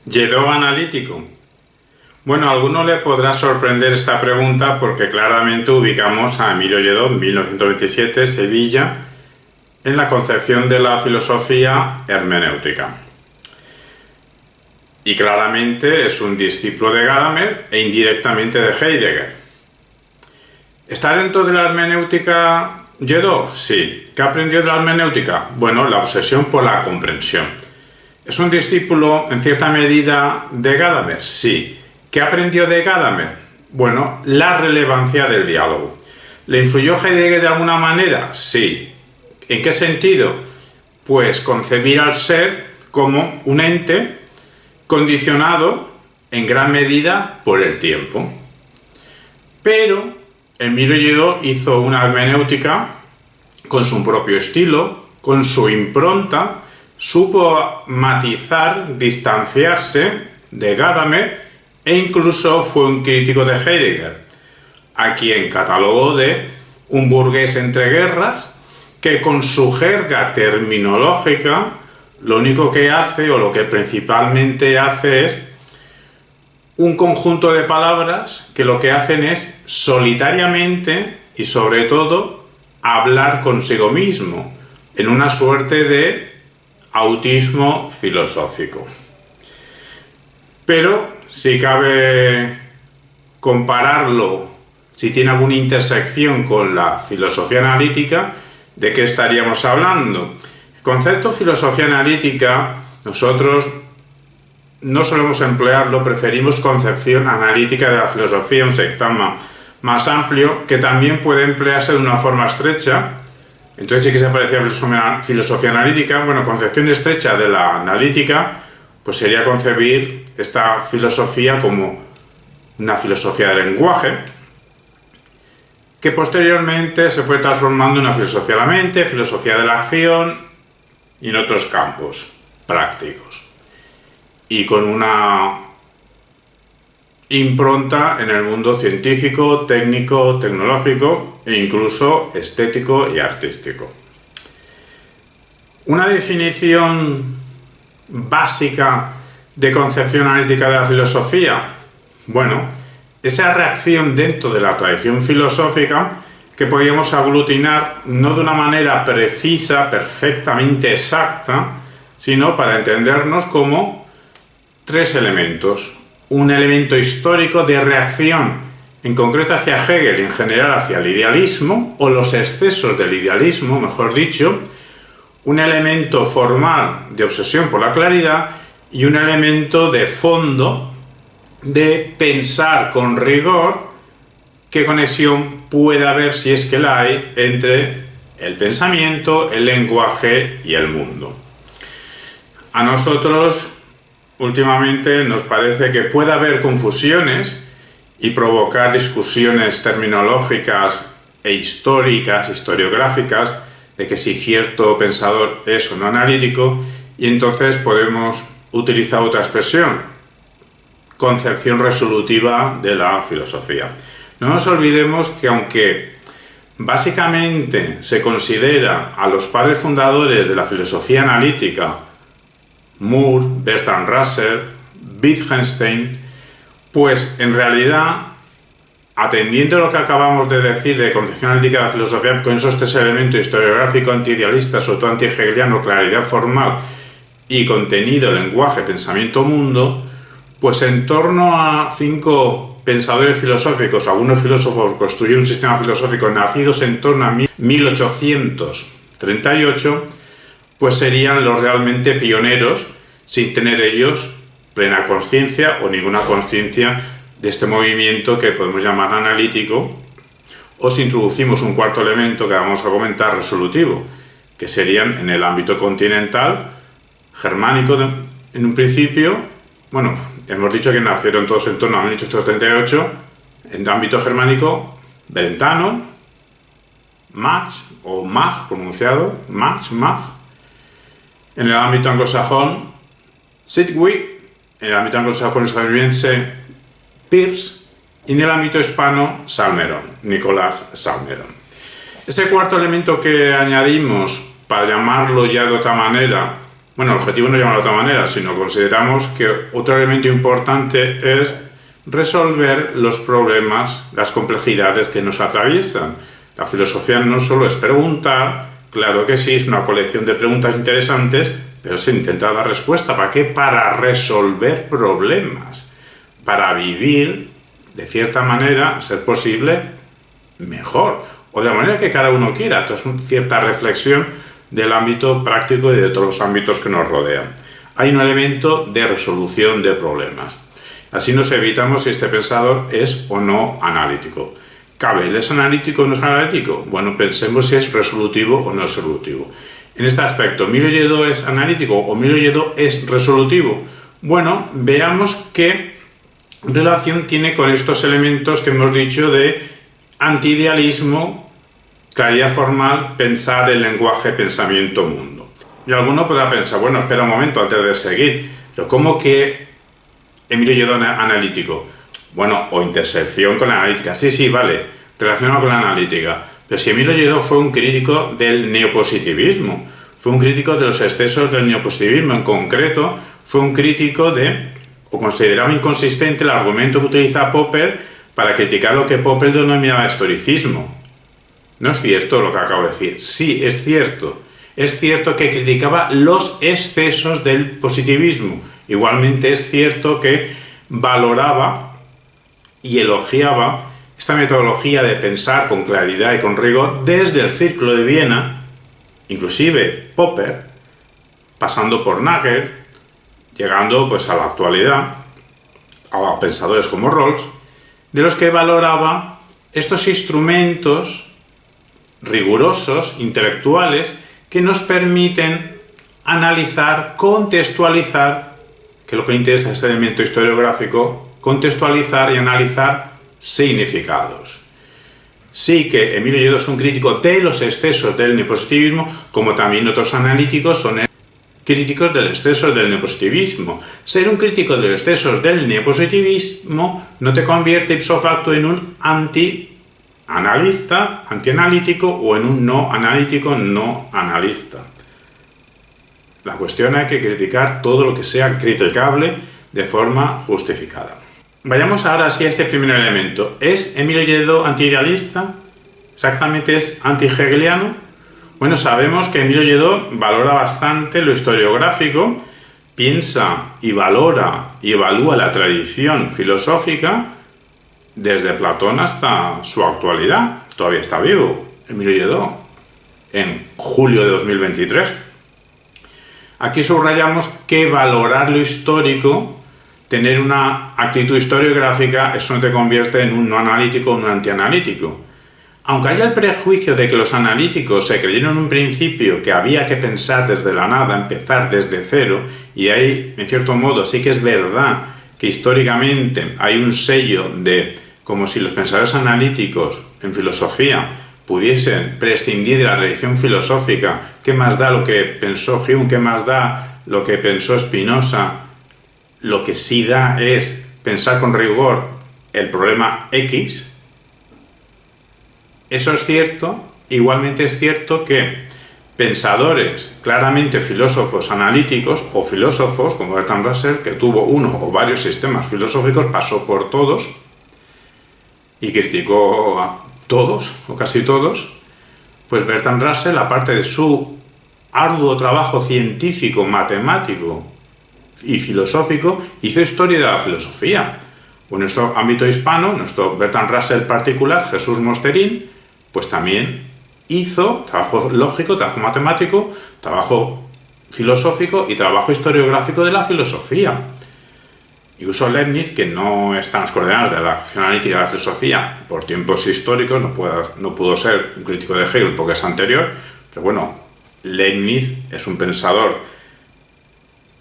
¿Lledó analítico? Bueno, a alguno le podrá sorprender esta pregunta porque claramente ubicamos a Emilio Lledó en 1927, Sevilla, en la concepción de la filosofía hermenéutica. Y claramente es un discípulo de Gadamer e indirectamente de Heidegger. ¿Está dentro de la hermenéutica Lledó? Sí. ¿Qué aprendió de la hermenéutica? Bueno, la obsesión por la comprensión. ¿Es un discípulo en cierta medida de Gadamer? Sí. ¿Qué aprendió de Gadamer? Bueno, la relevancia del diálogo. ¿Le influyó Heidegger de alguna manera? Sí. ¿En qué sentido? Pues concebir al ser como un ente condicionado en gran medida por el tiempo. Pero Emilio Lledó hizo una hermenéutica con su propio estilo, con su impronta, supo matizar, distanciarse de Gadamer e incluso fue un crítico de Heidegger, a quien catalogó de un burgués entre guerras que con su jerga terminológica lo único que hace, o lo que principalmente hace, es un conjunto de palabras que lo que hacen es solitariamente y sobre todo hablar consigo mismo, en una suerte de autismo filosófico. Pero si cabe compararlo, si tiene alguna intersección con la filosofía analítica, ¿de qué estaríamos hablando? El concepto filosofía analítica, nosotros no solemos emplearlo, preferimos concepción analítica de la filosofía, un sectama más amplio, que también puede emplearse de una forma estrecha. Entonces sí que se parecía a filosofía analítica. Bueno, concepción estrecha de la analítica, pues sería concebir esta filosofía como una filosofía del lenguaje, que posteriormente se fue transformando en una filosofía de la mente, filosofía de la acción y en otros campos prácticos. Y con una impronta en el mundo científico, técnico, tecnológico e incluso estético y artístico. Una definición básica de concepción analítica de la filosofía. Bueno, esa reacción dentro de la tradición filosófica que podíamos aglutinar no de una manera precisa, perfectamente exacta, sino para entendernos como tres elementos. Un elemento histórico de reacción, en concreto hacia Hegel y en general hacia el idealismo, o los excesos del idealismo, mejor dicho, un elemento formal de obsesión por la claridad y un elemento de fondo de pensar con rigor qué conexión puede haber, si es que la hay, entre el pensamiento, el lenguaje y el mundo. A nosotros últimamente nos parece que puede haber confusiones y provocar discusiones terminológicas e históricas, historiográficas, de que si cierto pensador es o no analítico, y entonces podemos utilizar otra expresión, concepción resolutiva de la filosofía. No nos olvidemos que aunque básicamente se considera a los padres fundadores de la filosofía analítica, Moore, Bertrand Russell, Wittgenstein, pues en realidad, atendiendo a lo que acabamos de decir de concepción analítica de la filosofía, con esos tres elementos historiográfico, antiidealista, sobre todo anti-hegeliano, claridad formal y contenido, lenguaje, pensamiento, mundo, pues en torno a 5 pensadores filosóficos, algunos filósofos construyeron un sistema filosófico nacidos en torno a 1838, pues serían los realmente pioneros, sin tener ellos plena conciencia o ninguna conciencia de este movimiento que podemos llamar analítico, o si introducimos un cuarto elemento que vamos a comentar, resolutivo, que serían en el ámbito continental, germánico en un principio. Bueno, hemos dicho que nacieron todos en torno a 1838, en el ámbito germánico, Brentano, Mach, o Mach pronunciado, Mach, en el ámbito anglosajón, Sidgwick, en el ámbito anglosajón estadounidense, Peirce, y en el ámbito hispano, Salmeron, Nicolás Salmeron. Ese cuarto elemento que añadimos, para llamarlo ya de otra manera, Bueno, el objetivo no llama de otra manera, sino consideramos que otro elemento importante es resolver los problemas, las complejidades que nos atraviesan. La filosofía no solo es preguntar, claro que sí, es una colección de preguntas interesantes, pero se intenta dar respuesta. ¿Para qué? Para resolver problemas, para vivir, de cierta manera, a ser posible, mejor, o de la manera que cada uno quiera. Entonces, una cierta reflexión del ámbito práctico y de todos los ámbitos que nos rodean. Hay un elemento de resolución de problemas. Así nos evitamos si este pensador es o no analítico. ¿Cabe? ¿Él es analítico o no es analítico? Bueno, pensemos si es resolutivo o no es resolutivo. En este aspecto, ¿Emilio Lledó es analítico o Emilio Lledó es resolutivo? Bueno, veamos qué relación tiene con estos elementos que hemos dicho de antiidealismo, claridad formal, pensar el lenguaje, pensamiento, mundo. Y alguno podrá pensar, bueno, espera un momento antes de seguir, pero ¿cómo que Emilio Lledó es analítico? Bueno, o intersección con la analítica. Sí, vale, relacionado con la analítica. Pero si Emilio Lledó fue un crítico del neopositivismo, fue un crítico de los excesos del neopositivismo, en concreto, fue un crítico o consideraba inconsistente el argumento que utiliza Popper para criticar lo que Popper denominaba historicismo. ¿No es cierto lo que acabo de decir? Sí, es cierto. Es cierto que criticaba los excesos del positivismo. Igualmente es cierto que valoraba y elogiaba esta metodología de pensar con claridad y con rigor desde el Círculo de Viena, inclusive Popper, pasando por Nagel, llegando pues a la actualidad, a pensadores como Rawls, de los que valoraba estos instrumentos rigurosos, intelectuales, que nos permiten analizar, contextualizar, que lo que interesa es este elemento historiográfico, contextualizar y analizar significados. Sí que Emilio Lledó es un crítico de los excesos del neopositivismo, como también otros analíticos son críticos del exceso del neopositivismo. Ser un crítico de los excesos del neopositivismo no te convierte ipso facto en un anti-analista, anti-analítico, o en un no analítico, no analista. La cuestión es que criticar todo lo que sea criticable de forma justificada. Vayamos ahora sí a este primer elemento. ¿Es Emilio Lledó anti-idealista? ¿Exactamente es anti-hegeliano? Bueno, sabemos que Emilio Lledó valora bastante lo historiográfico, piensa y valora y evalúa la tradición filosófica desde Platón hasta su actualidad. Todavía está vivo Emilio Lledó, en julio de 2023. Aquí subrayamos que valorar lo histórico, tener una actitud historiográfica, eso no te convierte en un no analítico o un antianalítico. Aunque haya el prejuicio de que los analíticos se creyeron en un principio que había que pensar desde la nada, empezar desde cero, y ahí, en cierto modo, sí que es verdad que históricamente hay un sello de como si los pensadores analíticos en filosofía pudiesen prescindir de la tradición filosófica. ¿Qué más da lo que pensó Hume? ¿Qué más da lo que pensó Spinoza? Lo que sí da es pensar con rigor el problema X. Eso es cierto. Igualmente es cierto que pensadores, claramente filósofos analíticos o filósofos como Bertrand Russell, que tuvo uno o varios sistemas filosóficos, pasó por todos y criticó a todos o casi todos, pues Bertrand Russell, aparte de su arduo trabajo científico, matemático y filosófico, hizo historia de la filosofía. O en nuestro ámbito hispano, nuestro Bertrand Russell particular, Jesús Mosterín, pues también hizo trabajo lógico, trabajo matemático, trabajo filosófico y trabajo historiográfico de la filosofía. Incluso Leibniz, que no está en las coordenadas de la acción analítica de la filosofía por tiempos históricos, no pudo ser un crítico de Hegel porque es anterior, pero bueno, Leibniz es un pensador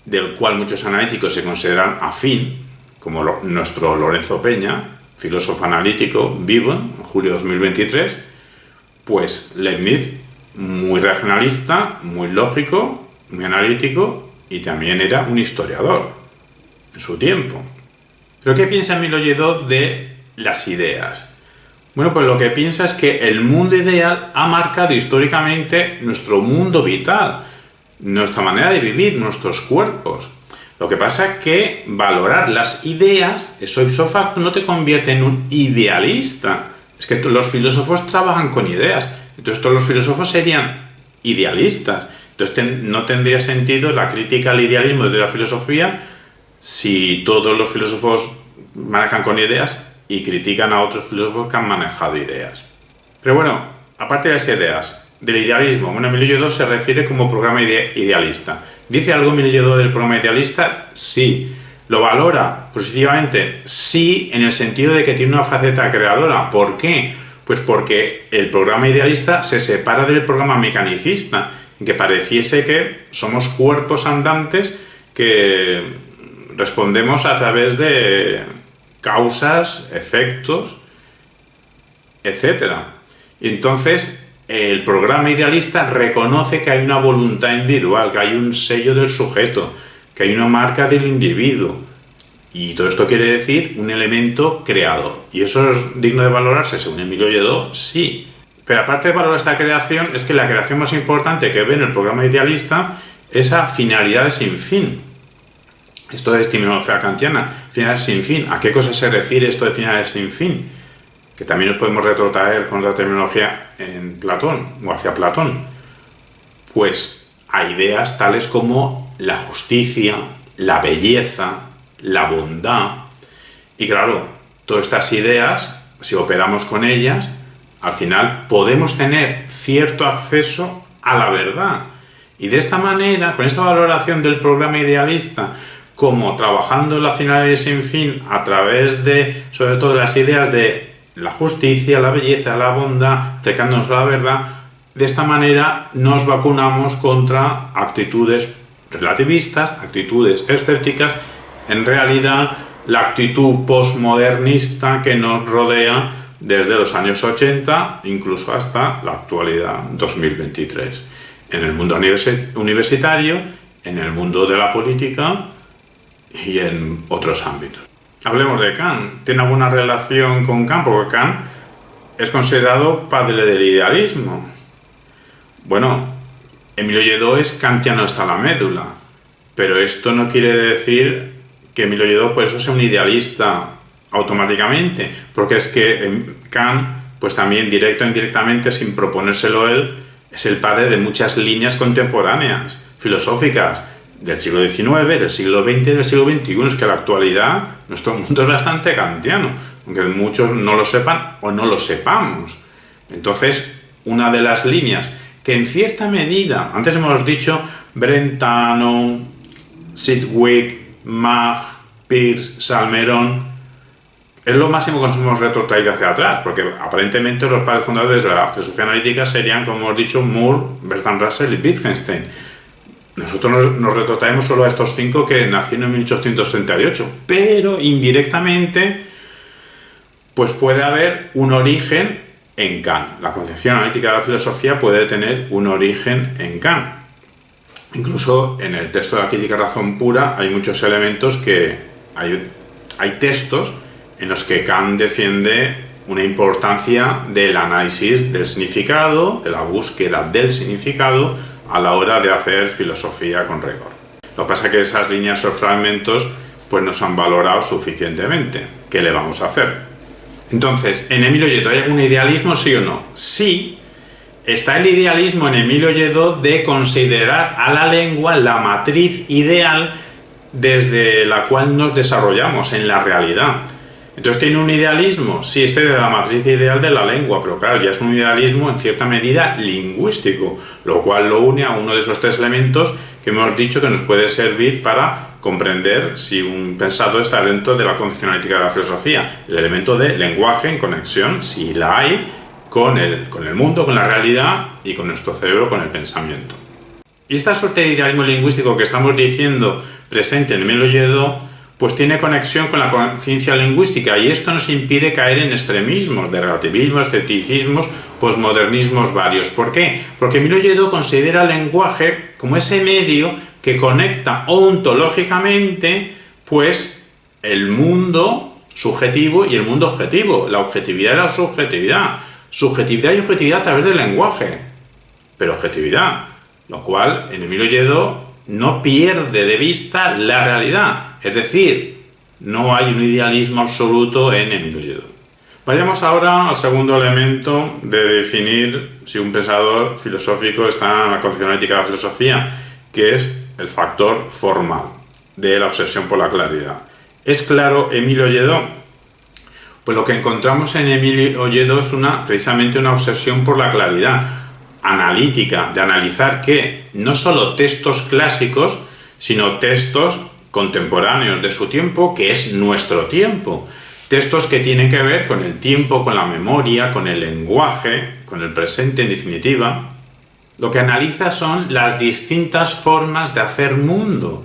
del cual muchos analíticos se consideran afín, como nuestro Lorenzo Peña, filósofo analítico vivo en julio de 2023, pues Leibniz, muy racionalista, muy lógico, muy analítico, y también era un historiador en su tiempo. ¿Pero qué piensa Emilio Lledó de las ideas? Bueno, pues lo que piensa es que el mundo ideal ha marcado históricamente nuestro mundo vital. nuestra manera de vivir, nuestros cuerpos. Lo que pasa es que valorar las ideas, eso ipso facto no te convierte en un idealista. Es que los filósofos trabajan con ideas, entonces todos los filósofos serían idealistas. Entonces no tendría sentido la crítica al idealismo de la filosofía si todos los filósofos manejan con ideas y critican a otros filósofos que han manejado ideas. Pero bueno, aparte de las ideas, del idealismo, bueno, Emilio Lledó se refiere como programa idealista. ¿Dice algo Emilio Lledó del programa idealista? Sí. ¿Lo valora positivamente? Sí, en el sentido de que tiene una faceta creadora. ¿Por qué? Pues porque el programa idealista se separa del programa mecanicista, en que pareciese que somos cuerpos andantes que respondemos a través de causas, efectos, etc. Y entonces el programa idealista reconoce que hay una voluntad individual, que hay un sello del sujeto, que hay una marca del individuo. Y todo esto quiere decir un elemento creador. ¿Y eso es digno de valorarse según Emilio Lledó? Sí. Pero aparte de valorar esta creación, es que la creación más importante que ve en el programa idealista es a finalidades sin fin. Esto es terminología kantiana, finalidades sin fin. ¿A qué cosa se refiere esto de finalidades sin fin? Que también nos podemos retrotraer con la terminología en Platón o hacia Platón. Pues a ideas tales como la justicia, la belleza, la bondad. Y claro, todas estas ideas, si operamos con ellas, al final podemos tener cierto acceso a la verdad. Y de esta manera, con esta valoración del programa idealista, como trabajando la finalidad sin fin a través de, sobre todo, las ideas de la justicia, la belleza, la bondad, acercándonos a la verdad, de esta manera nos vacunamos contra actitudes relativistas, actitudes escépticas, en realidad la actitud postmodernista que nos rodea desde los años 80, incluso hasta la actualidad 2023. En el mundo universitario, en el mundo de la política y en otros ámbitos. Hablemos de Kant. ¿Tiene alguna relación con Kant? Porque Kant es considerado padre del idealismo. Bueno, Emilio Lledó es kantiano hasta la médula, pero esto no quiere decir que Emilio Lledó por eso sea un idealista automáticamente, porque es que Kant, pues también directo o indirectamente, sin proponérselo él, es el padre de muchas líneas contemporáneas, filosóficas, del siglo XIX, del siglo XX y del siglo XXI. Es que en la actualidad nuestro mundo es bastante kantiano, aunque muchos no lo sepan o no lo sepamos. Entonces, una de las líneas que en cierta medida, antes hemos dicho Brentano, Sidgwick, Mach, Peirce, Salmerón, es lo máximo que nos hemos retrotraído hacia atrás, porque aparentemente los padres fundadores de la filosofía analítica serían, como hemos dicho, Moore, Bertrand Russell y Wittgenstein. Nosotros nos retrotraemos solo a estos 5 que nacieron en 1838, pero indirectamente pues puede haber un origen en Kant. La concepción analítica de la filosofía puede tener un origen en Kant. Incluso en el texto de la crítica razón pura hay muchos elementos que hay textos en los que Kant defiende una importancia del análisis del significado, de la búsqueda del significado a la hora de hacer filosofía con rigor. Lo que pasa es que esas líneas, esos fragmentos, pues no se han valorado suficientemente. ¿Qué le vamos a hacer? Entonces, ¿en Emilio Lledó hay algún idealismo, sí o no? Sí, está el idealismo en Emilio Lledó de considerar a la lengua la matriz ideal desde la cual nos desarrollamos en la realidad. Entonces, ¿tiene un idealismo? Sí, este de la matriz ideal de la lengua, pero claro, ya es un idealismo en cierta medida lingüístico, lo cual lo une a uno de esos 3 elementos que hemos dicho que nos puede servir para comprender si un pensador está dentro de la concepción analítica de la filosofía. El elemento de lenguaje en conexión, si la hay, con el mundo, con la realidad y con nuestro cerebro, con el pensamiento. Y esta suerte de idealismo lingüístico que estamos diciendo presente en Emilio Lledó, pues tiene conexión con la conciencia lingüística, y esto nos impide caer en extremismos de relativismo, escepticismos, posmodernismos varios. ¿Por qué? Porque Emilio Lledó considera el lenguaje como ese medio que conecta ontológicamente pues el mundo subjetivo y el mundo objetivo, la objetividad y la subjetividad. Subjetividad y objetividad a través del lenguaje, pero objetividad. lo cual en Emilio Lledó no pierde de vista la realidad, es decir, no hay un idealismo absoluto en Emilio Lledó. Vayamos ahora al segundo elemento de definir si un pensador filosófico está en la concepción ética de la filosofía, que es el factor formal de la obsesión por la claridad. ¿Es claro Emilio Lledó? Pues lo que encontramos en Emilio Lledó es precisamente una obsesión por la claridad analítica, de analizar que no solo textos clásicos, sino textos contemporáneos de su tiempo, que es nuestro tiempo. Textos que tienen que ver con el tiempo, con la memoria, con el lenguaje, con el presente en definitiva. Lo que analiza son las distintas formas de hacer mundo.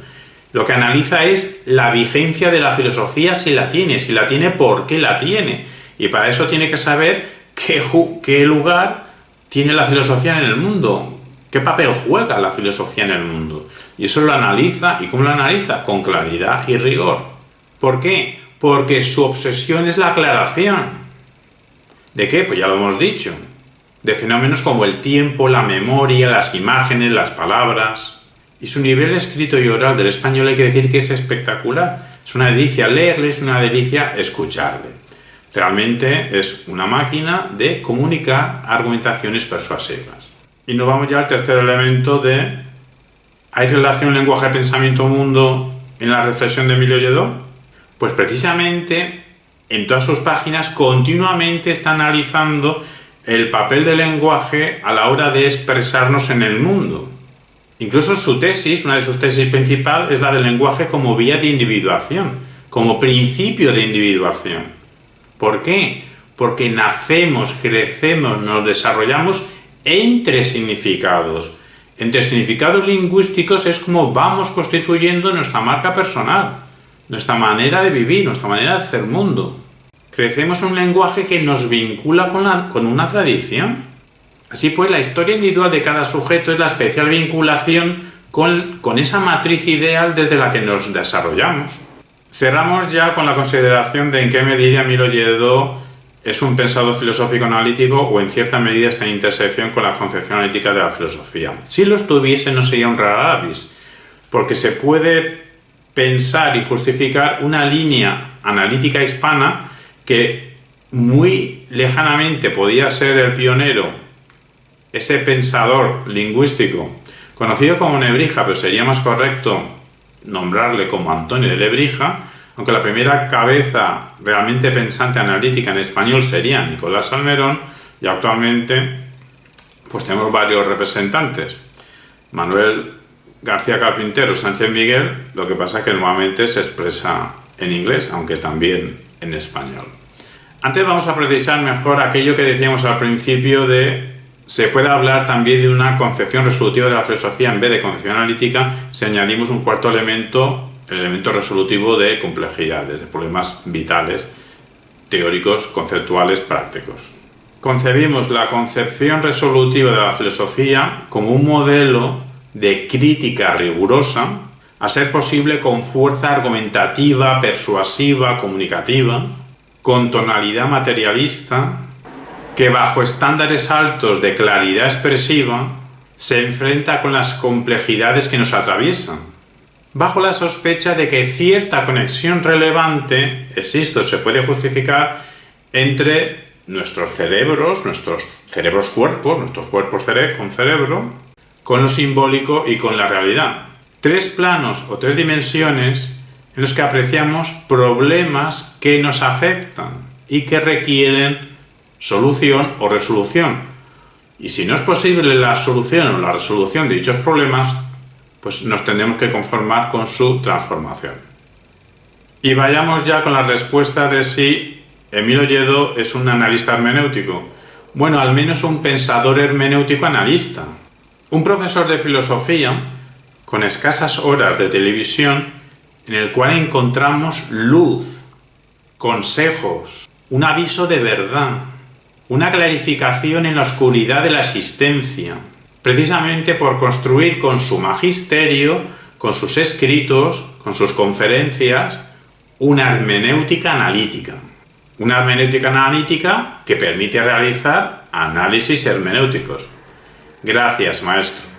Lo que analiza es la vigencia de la filosofía, si la tiene, por qué la tiene. Y para eso tiene que saber qué lugar tiene la filosofía en el mundo, qué papel juega la filosofía en el mundo. Y eso lo analiza. ¿Y cómo lo analiza? Con claridad y rigor. ¿Por qué? Porque su obsesión es la aclaración. ¿De qué? Pues ya lo hemos dicho. De fenómenos como el tiempo, la memoria, las imágenes, las palabras. Y su nivel escrito y oral del español hay que decir que es espectacular. Es una delicia leerle, es una delicia escucharle. Realmente es una máquina de comunicar argumentaciones persuasivas. Y nos vamos ya al tercer elemento de ¿hay relación lenguaje-pensamiento-mundo en la reflexión de Emilio Lledó? Pues precisamente en todas sus páginas continuamente está analizando el papel del lenguaje a la hora de expresarnos en el mundo. Incluso su tesis, una de sus tesis principales, es la del lenguaje como vía de individuación, como principio de individuación. ¿Por qué? Porque nacemos, crecemos, nos desarrollamos entre significados. Entre significados lingüísticos es como vamos constituyendo nuestra marca personal, nuestra manera de vivir, nuestra manera de hacer mundo. Crecemos en un lenguaje que nos vincula con una tradición. Así pues, la historia individual de cada sujeto es la especial vinculación con esa matriz ideal desde la que nos desarrollamos. Cerramos ya con la consideración de en qué medida Emilio Lledó es un pensador filosófico analítico o en cierta medida está en intersección con la concepción analítica de la filosofía. Si lo estuviese no sería un rara avis, porque se puede pensar y justificar una línea analítica hispana que muy lejanamente podía ser el pionero, ese pensador lingüístico conocido como Nebrija, pero sería más correcto nombrarle como Antonio de Lebrija, aunque la primera cabeza realmente pensante analítica en español sería Nicolás Salmerón, y actualmente pues tenemos varios representantes. Manuel García Carpintero, Sánchez Miguel, lo que pasa es que normalmente se expresa en inglés, aunque también en español. Antes vamos a precisar mejor aquello que decíamos al principio de se puede hablar también de una concepción resolutiva de la filosofía en vez de concepción analítica si añadimos un cuarto elemento, el elemento resolutivo de complejidades, de problemas vitales, teóricos, conceptuales, prácticos. Concebimos la concepción resolutiva de la filosofía como un modelo de crítica rigurosa, a ser posible con fuerza argumentativa, persuasiva, comunicativa, con tonalidad materialista, que bajo estándares altos de claridad expresiva se enfrenta con las complejidades que nos atraviesan, bajo la sospecha de que cierta conexión relevante existe o se puede justificar entre nuestros cuerpos con cerebro, con lo simbólico y con la realidad. Tres planos o tres dimensiones en los que apreciamos problemas que nos afectan y que requieren solución o resolución. Y si no es posible la solución o la resolución de dichos problemas, pues nos tendremos que conformar con su transformación. Y vayamos ya con la respuesta de si Emilio Lledó es un analista hermenéutico. Bueno, al menos un pensador hermenéutico analista. Un profesor de filosofía con escasas horas de televisión en el cual encontramos luz, consejos, un aviso de verdad, una clarificación en la oscuridad de la existencia, precisamente por construir con su magisterio, con sus escritos, con sus conferencias, una hermenéutica analítica. Una hermenéutica analítica que permite realizar análisis hermenéuticos. Gracias, maestro.